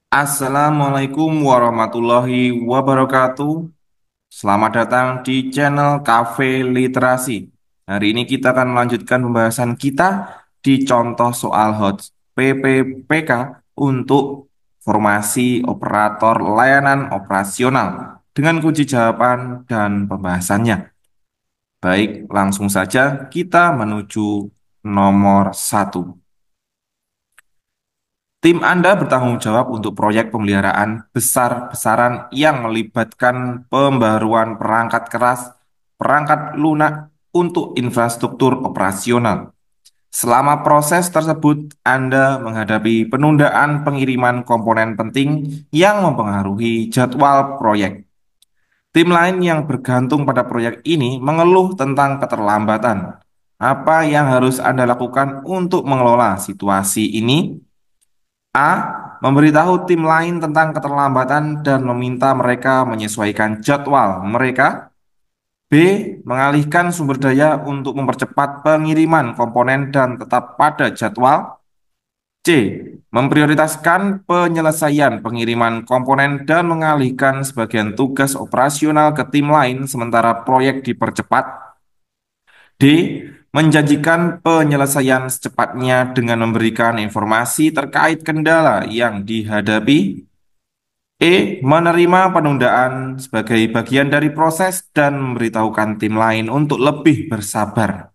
Assalamualaikum warahmatullahi wabarakatuh. Selamat datang di channel Cafe Literasi. Hari ini kita akan melanjutkan pembahasan kita di contoh soal HOTS PPPK untuk formasi operator layanan operasional dengan kunci jawaban dan pembahasannya. Baik, langsung saja kita menuju nomor satu. Tim Anda bertanggung jawab untuk proyek pemeliharaan besar-besaran yang melibatkan pembaruan perangkat keras, perangkat lunak untuk infrastruktur operasional. Selama proses tersebut, Anda menghadapi penundaan pengiriman komponen penting yang mempengaruhi jadwal proyek. Tim lain yang bergantung pada proyek ini mengeluh tentang keterlambatan. Apa yang harus Anda lakukan untuk mengelola situasi ini? A. Memberitahu tim lain tentang keterlambatan dan meminta mereka menyesuaikan jadwal mereka. B. Mengalihkan sumber daya untuk mempercepat pengiriman komponen dan tetap pada jadwal. C. Memprioritaskan penyelesaian pengiriman komponen dan mengalihkan sebagian tugas operasional ke tim lain sementara proyek dipercepat. D. Menjanjikan penyelesaian secepatnya dengan memberikan informasi terkait kendala yang dihadapi. E. Menerima penundaan sebagai bagian dari proses dan memberitahukan tim lain untuk lebih bersabar.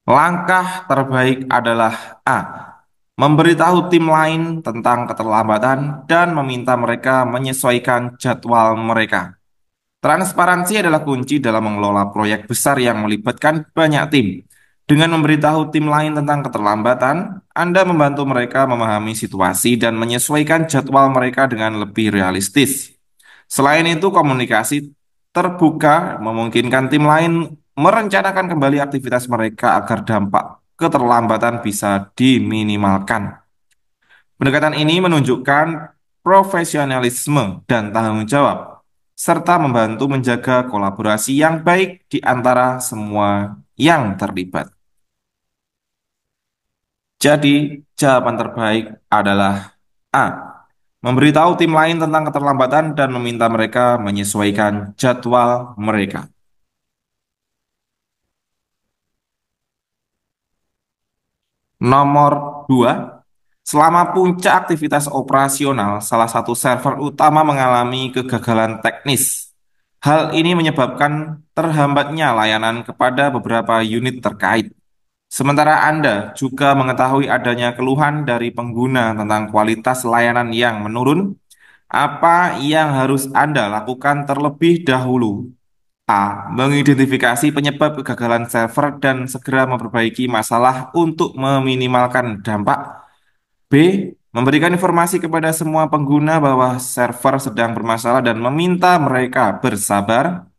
Langkah terbaik adalah A. Memberitahu tim lain tentang keterlambatan dan meminta mereka menyesuaikan jadwal mereka. Transparansi adalah kunci dalam mengelola proyek besar yang melibatkan banyak tim. Dengan memberitahu tim lain tentang keterlambatan, Anda membantu mereka memahami situasi dan menyesuaikan jadwal mereka dengan lebih realistis. Selain itu, komunikasi terbuka memungkinkan tim lain merencanakan kembali aktivitas mereka agar dampak keterlambatan bisa diminimalkan. Pendekatan ini menunjukkan profesionalisme dan tanggung jawab, serta membantu menjaga kolaborasi yang baik di antara semua yang terlibat. Jadi, jawaban terbaik adalah A. Memberitahu tim lain tentang keterlambatan dan meminta mereka menyesuaikan jadwal mereka. Nomor 2. Selama puncak aktivitas operasional, salah satu server utama mengalami kegagalan teknis. Hal ini menyebabkan terhambatnya layanan kepada beberapa unit terkait. Sementara Anda juga mengetahui adanya keluhan dari pengguna tentang kualitas layanan yang menurun, apa yang harus Anda lakukan terlebih dahulu? A. Mengidentifikasi penyebab kegagalan server dan segera memperbaiki masalah untuk meminimalkan dampak. B. Memberikan informasi kepada semua pengguna bahwa server sedang bermasalah dan meminta mereka bersabar.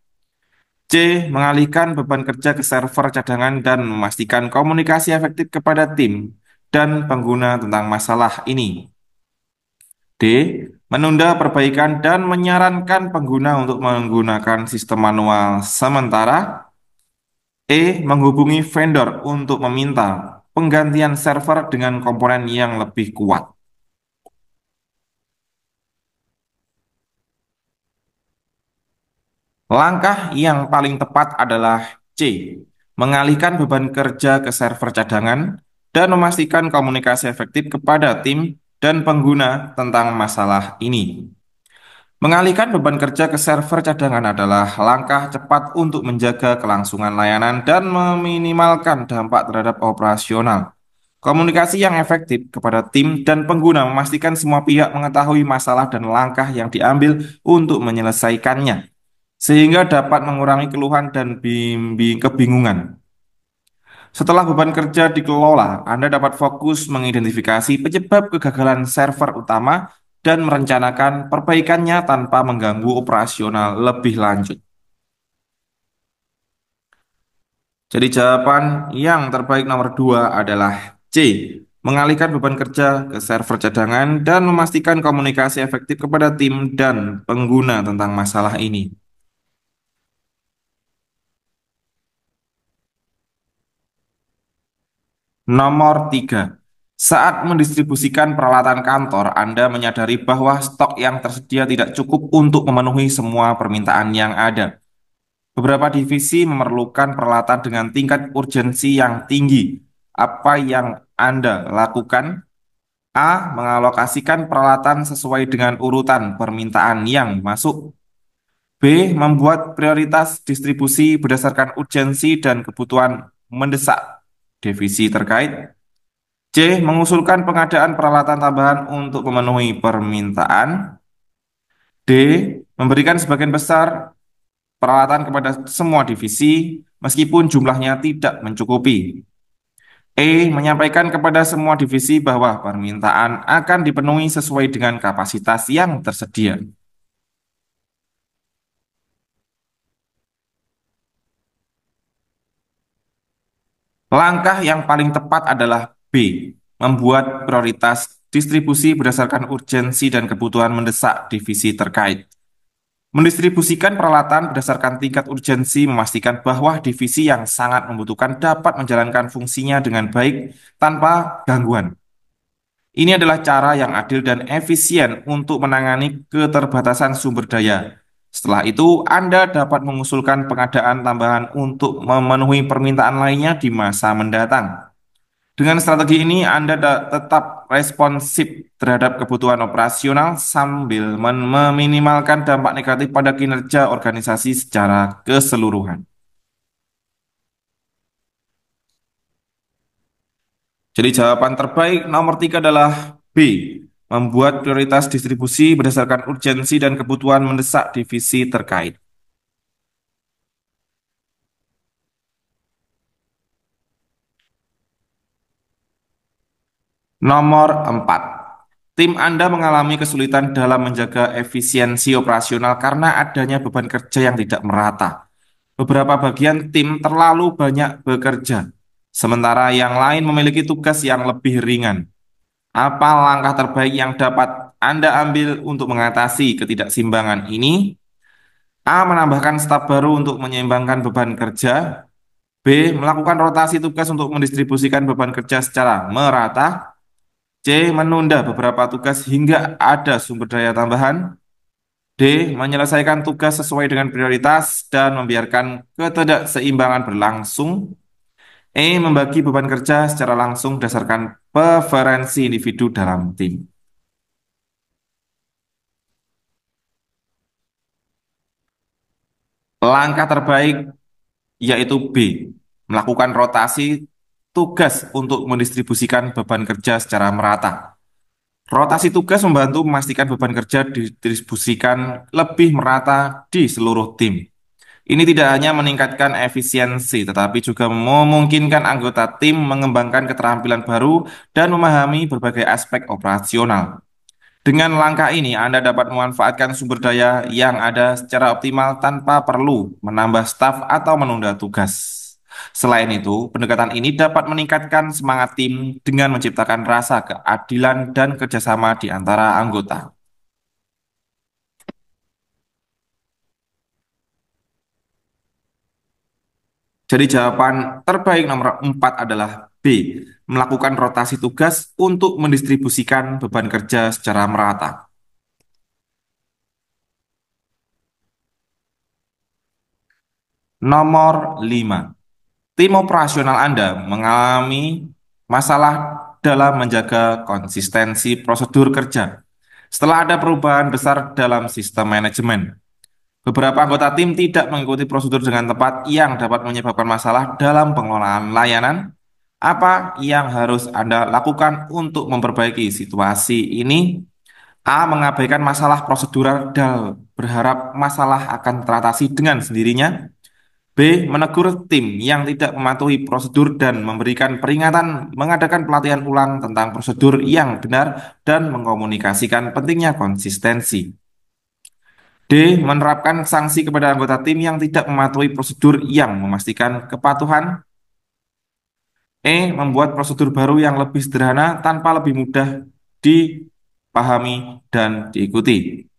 C. Mengalihkan beban kerja ke server cadangan dan memastikan komunikasi efektif kepada tim dan pengguna tentang masalah ini. D. Menunda perbaikan dan menyarankan pengguna untuk menggunakan sistem manual sementara. E. Menghubungi vendor untuk meminta penggantian server dengan komponen yang lebih kuat. Langkah yang paling tepat adalah C. Mengalihkan beban kerja ke server cadangan dan memastikan komunikasi efektif kepada tim dan pengguna tentang masalah ini. Mengalihkan beban kerja ke server cadangan adalah langkah cepat untuk menjaga kelangsungan layanan dan meminimalkan dampak terhadap operasional. Komunikasi yang efektif kepada tim dan pengguna memastikan semua pihak mengetahui masalah dan langkah yang diambil untuk menyelesaikannya, sehingga dapat mengurangi keluhan dan kebingungan. Setelah beban kerja dikelola, Anda dapat fokus mengidentifikasi penyebab kegagalan server utama dan merencanakan perbaikannya tanpa mengganggu operasional lebih lanjut. Jadi jawaban yang terbaik nomor 2 adalah C. Mengalihkan beban kerja ke server cadangan dan memastikan komunikasi efektif kepada tim dan pengguna tentang masalah ini. Nomor 3. Saat mendistribusikan peralatan kantor, Anda menyadari bahwa stok yang tersedia tidak cukup untuk memenuhi semua permintaan yang ada. Beberapa divisi memerlukan peralatan dengan tingkat urgensi yang tinggi. Apa yang Anda lakukan? A. Mengalokasikan peralatan sesuai dengan urutan permintaan yang masuk. B. Membuat prioritas distribusi berdasarkan urgensi dan kebutuhan mendesak divisi terkait. C. Mengusulkan pengadaan peralatan tambahan untuk memenuhi permintaan. D. Memberikan sebagian besar peralatan kepada semua divisi meskipun jumlahnya tidak mencukupi. E. Menyampaikan kepada semua divisi bahwa permintaan akan dipenuhi sesuai dengan kapasitas yang tersedia. Langkah yang paling tepat adalah B. Membuat prioritas distribusi berdasarkan urgensi dan kebutuhan mendesak divisi terkait. Mendistribusikan peralatan berdasarkan tingkat urgensi memastikan bahwa divisi yang sangat membutuhkan dapat menjalankan fungsinya dengan baik tanpa gangguan. Ini adalah cara yang adil dan efisien untuk menangani keterbatasan sumber daya. Setelah itu, Anda dapat mengusulkan pengadaan tambahan untuk memenuhi permintaan lainnya di masa mendatang. Dengan strategi ini, Anda tetap responsif terhadap kebutuhan operasional sambil meminimalkan dampak negatif pada kinerja organisasi secara keseluruhan. Jadi jawaban terbaik nomor 3 adalah B. Membuat prioritas distribusi berdasarkan urgensi dan kebutuhan mendesak divisi terkait. Nomor 4. Tim Anda mengalami kesulitan dalam menjaga efisiensi operasional karena adanya beban kerja yang tidak merata. Beberapa bagian tim terlalu banyak bekerja, sementara yang lain memiliki tugas yang lebih ringan. Apa langkah terbaik yang dapat Anda ambil untuk mengatasi ketidakseimbangan ini? A. Menambahkan staf baru untuk menyeimbangkan beban kerja. B. Melakukan rotasi tugas untuk mendistribusikan beban kerja secara merata. C. Menunda beberapa tugas hingga ada sumber daya tambahan. D. Menyelesaikan tugas sesuai dengan prioritas dan membiarkan ketidakseimbangan berlangsung. E. Membagi beban kerja secara langsung berdasarkan preferensi individu dalam tim. Langkah terbaik yaitu B. Melakukan rotasi tugas untuk mendistribusikan beban kerja secara merata. Rotasi tugas membantu memastikan beban kerja didistribusikan lebih merata di seluruh tim. Ini tidak hanya meningkatkan efisiensi, tetapi juga memungkinkan anggota tim mengembangkan keterampilan baru dan memahami berbagai aspek operasional. Dengan langkah ini, Anda dapat memanfaatkan sumber daya yang ada secara optimal tanpa perlu menambah staf atau menunda tugas. Selain itu, pendekatan ini dapat meningkatkan semangat tim dengan menciptakan rasa keadilan dan kerjasama di antara anggota. Jadi jawaban terbaik nomor 4 adalah B. Melakukan rotasi tugas untuk mendistribusikan beban kerja secara merata. Nomor 5. Tim operasional Anda mengalami masalah dalam menjaga konsistensi prosedur kerja. Setelah ada perubahan besar dalam sistem manajemen, beberapa anggota tim tidak mengikuti prosedur dengan tepat yang dapat menyebabkan masalah dalam pengelolaan layanan. Apa yang harus Anda lakukan untuk memperbaiki situasi ini? A. Mengabaikan masalah prosedural dan berharap masalah akan teratasi dengan sendirinya. B. Menegur tim yang tidak mematuhi prosedur dan memberikan peringatan, mengadakan pelatihan ulang tentang prosedur yang benar, dan mengkomunikasikan pentingnya konsistensi. D. Menerapkan sanksi kepada anggota tim yang tidak mematuhi prosedur yang memastikan kepatuhan. E. Membuat prosedur baru yang lebih sederhana tanpa lebih mudah dipahami dan diikuti.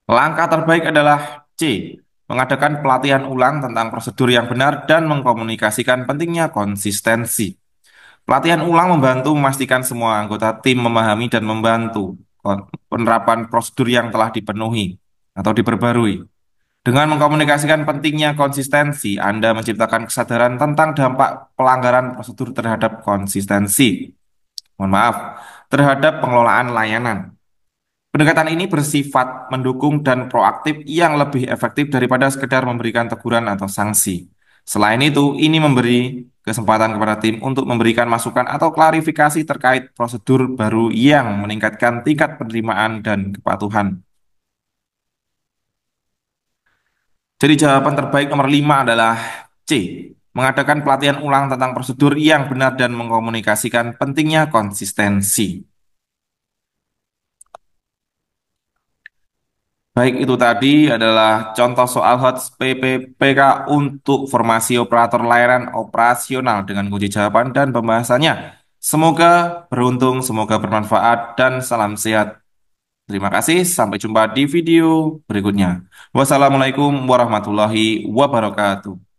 Langkah terbaik adalah C. mengadakan pelatihan ulang tentang prosedur yang benar dan mengkomunikasikan pentingnya konsistensi. Pelatihan ulang membantu memastikan semua anggota tim memahami dan membantu penerapan prosedur yang telah dipenuhi atau diperbarui. Dengan mengkomunikasikan pentingnya konsistensi, Anda menciptakan kesadaran tentang dampak pelanggaran prosedur terhadap konsistensi. Mohon maaf, terhadap pengelolaan layanan. Pendekatan ini bersifat mendukung dan proaktif yang lebih efektif daripada sekedar memberikan teguran atau sanksi. Selain itu, ini memberi kesempatan kepada tim untuk memberikan masukan atau klarifikasi terkait prosedur baru yang meningkatkan tingkat penerimaan dan kepatuhan. Jadi jawaban terbaik nomor 5 adalah C. Mengadakan pelatihan ulang tentang prosedur yang benar dan mengkomunikasikan pentingnya konsistensi. Baik, itu tadi adalah contoh soal HOTS PPPK untuk formasi operator layanan operasional dengan kunci jawaban dan pembahasannya. Semoga beruntung, semoga bermanfaat, dan salam sehat. Terima kasih, sampai jumpa di video berikutnya. Wassalamualaikum warahmatullahi wabarakatuh.